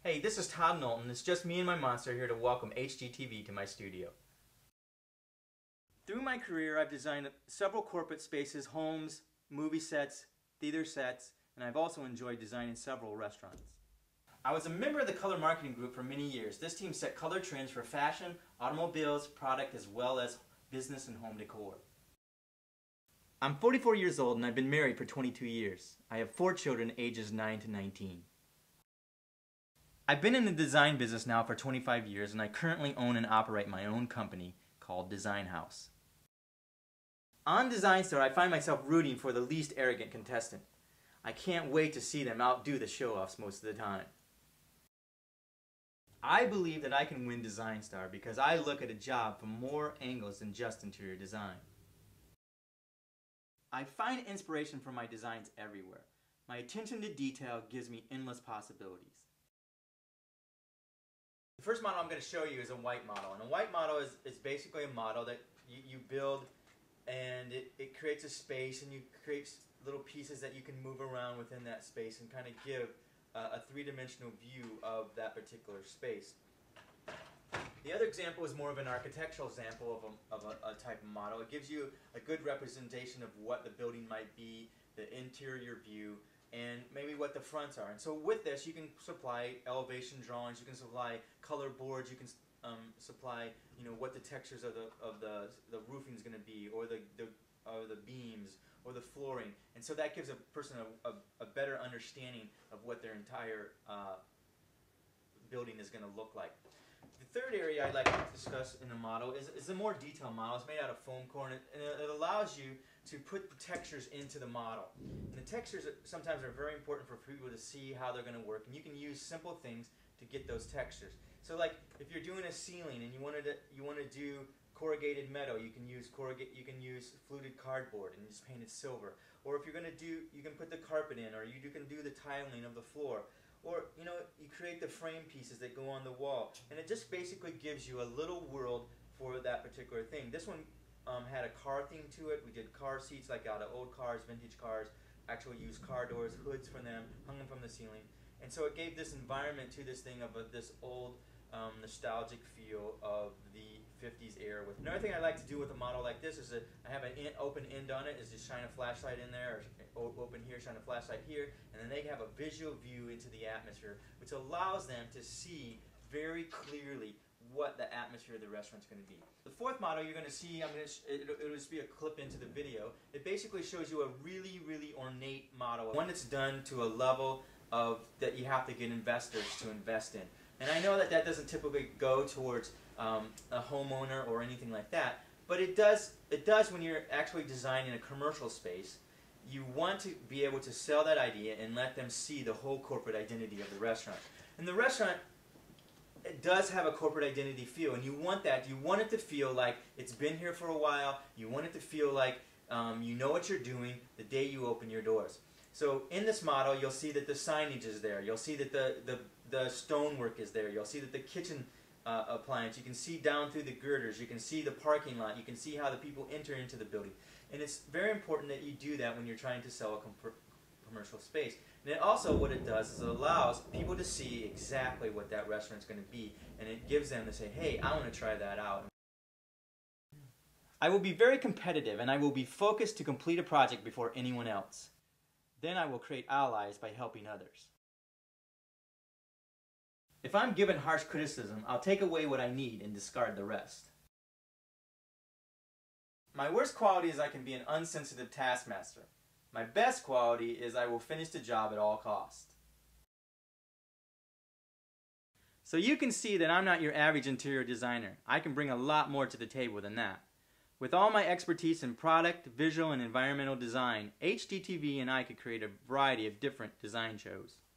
Hey, this is Todd Knowlton. It's just me and my monster here to welcome HGTV to my studio. Through my career, I've designed several corporate spaces, homes, movie sets, theater sets, and I've also enjoyed designing several restaurants. I was a member of the color marketing group for many years. This team set color trends for fashion, automobiles, product, as well as business and home decor. I'm 44 years old and I've been married for 22 years. I have 4 children ages 9 to 19. I've been in the design business now for 25 years and I currently own and operate my own company called Design House. On Design Star, I find myself rooting for the least arrogant contestant. I can't wait to see them outdo the show-offs most of the time. I believe that I can win Design Star because I look at a job from more angles than just interior design. I find inspiration from my designs everywhere. My attention to detail gives me endless possibilities. The first model I'm going to show you is a white model. And a white model is basically a model that you build, and it creates a space, and you create little pieces that you can move around within that space and kind of give a three-dimensional view of that particular space. The other example is more of an architectural example of a type of model. It gives you a good representation of what the building might be, the interior view, and maybe what the fronts are. And so with this, you can supply elevation drawings, you can supply color boards, you can supply, what the textures of the roofing is going to be, or the beams, or the flooring. And so that gives a person a better understanding of what their entire building is going to look like. The third area I'd like to discuss in the model is a more detailed model. It's made out of foam core, and it allows you to put the textures into the model. And the textures sometimes are very important for people to see how they're going to work, and you can use simple things to get those textures. So like if you're doing a ceiling and you want to do corrugated metal, you can use fluted cardboard and just paint it silver. Or if you're going to you can put the carpet in, or you can do the tiling of the floor. Or, you create the frame pieces that go on the wall. And it just basically gives you a little world for that particular thing. This one had a car theme to it. We did car seats like out of old cars, vintage cars, actually used car doors, hoods for them, hung them from the ceiling. And so it gave this environment to this thing of this old nostalgic feel of the 50s era. Another thing I like to do with a model like this is that I have an open end on it, is just shine a flashlight in there, or open here, shine a flashlight here, and then they have a visual view into the atmosphere, which allows them to see very clearly what the atmosphere of the restaurant is going to be. The fourth model you're going to see, it'll just be a clip into the video. It basically shows you a really, really ornate model, one that's done to a level that you have to get investors to invest in. And I know that doesn't typically go towards a homeowner or anything like that, but it does when you're actually designing a commercial space. You want to be able to sell that idea and let them see the whole corporate identity of the restaurant. And the restaurant, it does have a corporate identity feel, and you want that. You want it to feel like it's been here for a while. You want it to feel like you know what you're doing the day you open your doors. So in this model, you'll see that the signage is there. You'll see that the stonework is there. You'll see that the kitchen appliance. You can see down through the girders. You can see the parking lot. You can see how the people enter into the building. And it's very important that you do that when you're trying to sell a commercial space. And it also, what it does is it allows people to see exactly what that restaurant's going to be, and it gives them to say, hey, I want to try that out. I will be very competitive, and I will be focused to complete a project before anyone else. Then I will create allies by helping others. If I'm given harsh criticism, I'll take away what I need and discard the rest. My worst quality is I can be an unsensitive taskmaster. My best quality is I will finish the job at all costs. So you can see that I'm not your average interior designer. I can bring a lot more to the table than that. With all my expertise in product, visual, and environmental design, HGTV and I could create a variety of different design shows.